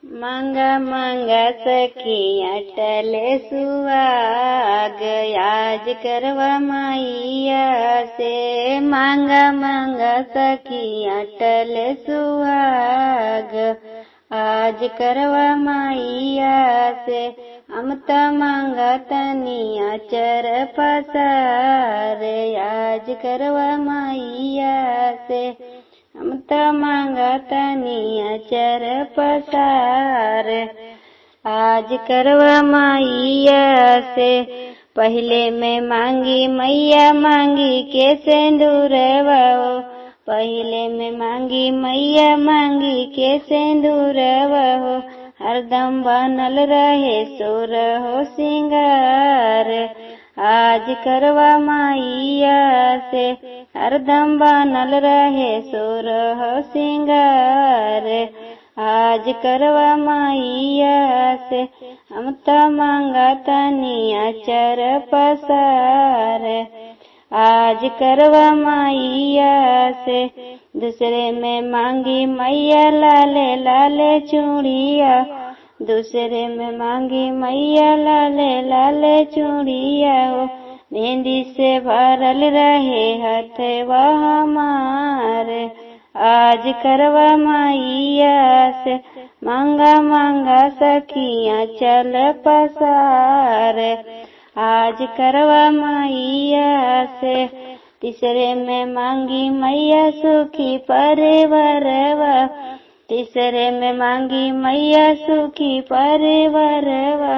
मांगा मांगा सखी अटल सुहाग आज करवा मैया से। मांगा मांगा सखी अटल सुहाग आज करवा मैया से। हम त मांगा तनी अचर पसार आज करवा मैया से। हम त मांगा तनी अचर पसार आज करवा मैया से। पहले मैं मांगी मैया मांगी के सिंदूरवा हो। पहले मैं मांगी मैया मांगी के सिंदूरवा हो। हरदम बनल रहे सोर हो सिंगार आज करवा मैया से। हरदम बनल रहे सोर हो सिंगार आज करवा मैया से। हम त मांगा तनी अचर पसार आज करवा मैया से। दूसरे में मांगी मैया लाले लाले चूड़िया। दूसरे में मांगी मैया लाले लाले चूड़िया हो। मेहंदी से भरल रहे हथवा हमार आज करवा मैया से। मांगा मांगा सखियाँ चल पसार आज करवा मैया से। तीसरे में मांगी मैया सुखी परिवारवा। तीसरे में मांगी मैया सुखी परिवारवा।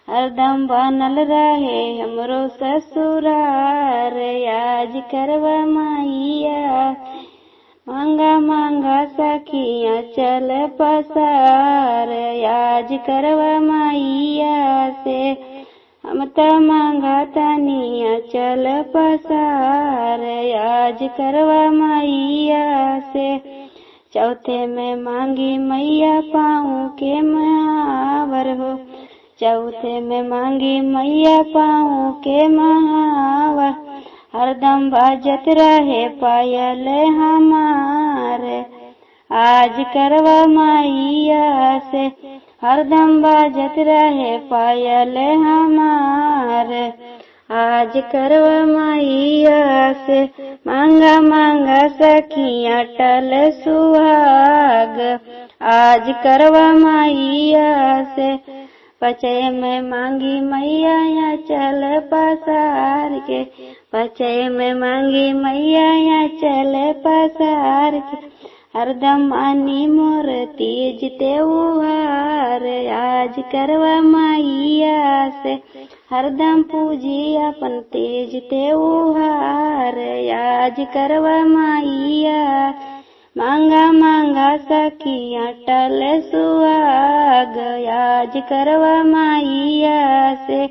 हरदम बनल रहे हमरो ससुरार आज करवा मैया। मांगा मांगा सखियाँ चल पसार आज करवा मैया से। हम त मांगा तनी अचल पसार आज करवा मैया से। चौथे में मांगी मैया पाँव के महावर हो। चौथे में मांगी मैया पाँव के महावर। हरदम बाजत रहे पायल हमार आज करवा मैया से। हरदम बाजत रहे पायल हमार आज करवा मैया से। मांगा मांगा सखियाँ अटल सुहाग आज करवा मैया से। पचय में मांगी मैया या चल पसार के। पचय में मांगी मैया या चल पसार के। हरदम आनी मोर तीज त्योहार आज करवा मैया से। हरदम पूजी अपन तेज त्योहार आज करवा मैया। मांगा मांगा सखियाँ अटल सुहाग आज करवा मैया से।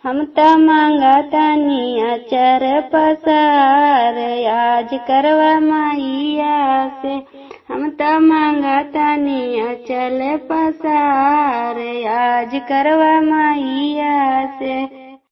हम त मांगा तनी अचर पसार आज करवा मैया से। हम त मांगा तनी अचल पसार आज करवा मैया से।